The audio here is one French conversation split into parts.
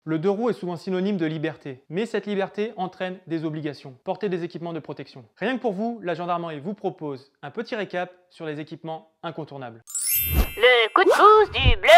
Le deux roues est souvent synonyme de liberté, mais cette liberté entraîne des obligations. Porter des équipements de protection. Rien que pour vous, la gendarmerie vous propose un petit récap sur les équipements incontournables. Le coup de pouce du bleu.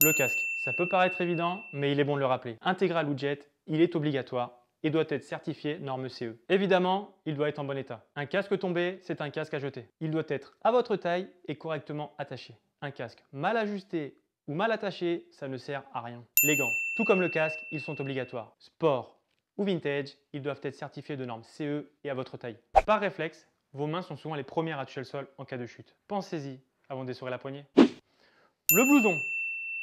Le casque. Ça peut paraître évident, mais il est bon de le rappeler. Intégral ou jet, il est obligatoire et doit être certifié norme CE. Évidemment, il doit être en bon état. Un casque tombé, c'est un casque à jeter. Il doit être à votre taille et correctement attaché. Un casque mal ajusté ou mal attaché, ça ne sert à rien. Les gants, tout comme le casque, ils sont obligatoires. Sport ou vintage, ils doivent être certifiés de norme CE et à votre taille. Par réflexe, vos mains sont souvent les premières à toucher le sol en cas de chute. Pensez-y avant d'essorer la poignée. Le blouson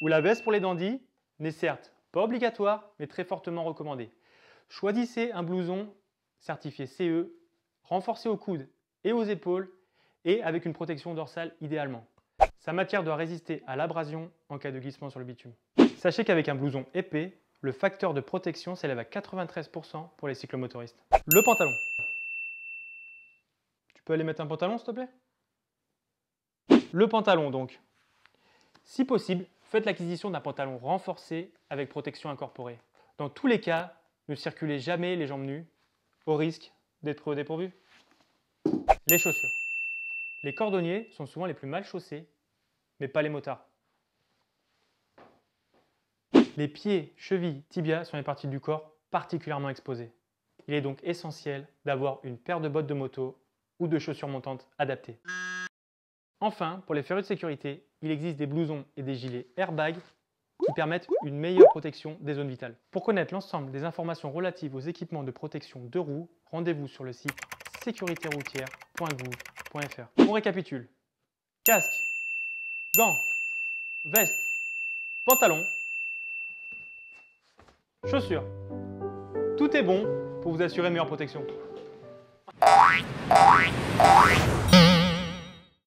ou la veste pour les dandys n'est certes pas obligatoire, mais très fortement recommandé. Choisissez un blouson certifié CE, renforcé aux coudes et aux épaules et avec une protection dorsale idéalement. Sa matière doit résister à l'abrasion en cas de glissement sur le bitume. Sachez qu'avec un blouson épais, le facteur de protection s'élève à 93% pour les cyclomotoristes. Le pantalon. Tu peux aller mettre un pantalon s'il te plaît? Le pantalon donc. Si possible, faites l'acquisition d'un pantalon renforcé avec protection incorporée. Dans tous les cas, ne circulez jamais les jambes nues, au risque d'être pris au dépourvu. Les chaussures. Les cordonniers sont souvent les plus mal chaussés, mais pas les motards. Les pieds, chevilles, tibias sont les parties du corps particulièrement exposées. Il est donc essentiel d'avoir une paire de bottes de moto ou de chaussures montantes adaptées. Enfin, pour les férus de sécurité, il existe des blousons et des gilets airbag qui permettent une meilleure protection des zones vitales. Pour connaître l'ensemble des informations relatives aux équipements de protection de roues, rendez-vous sur le site sécuritéroutière.gouv.fr. On récapitule. Casque, gants, veste, pantalon, chaussures. Tout est bon pour vous assurer une meilleure protection.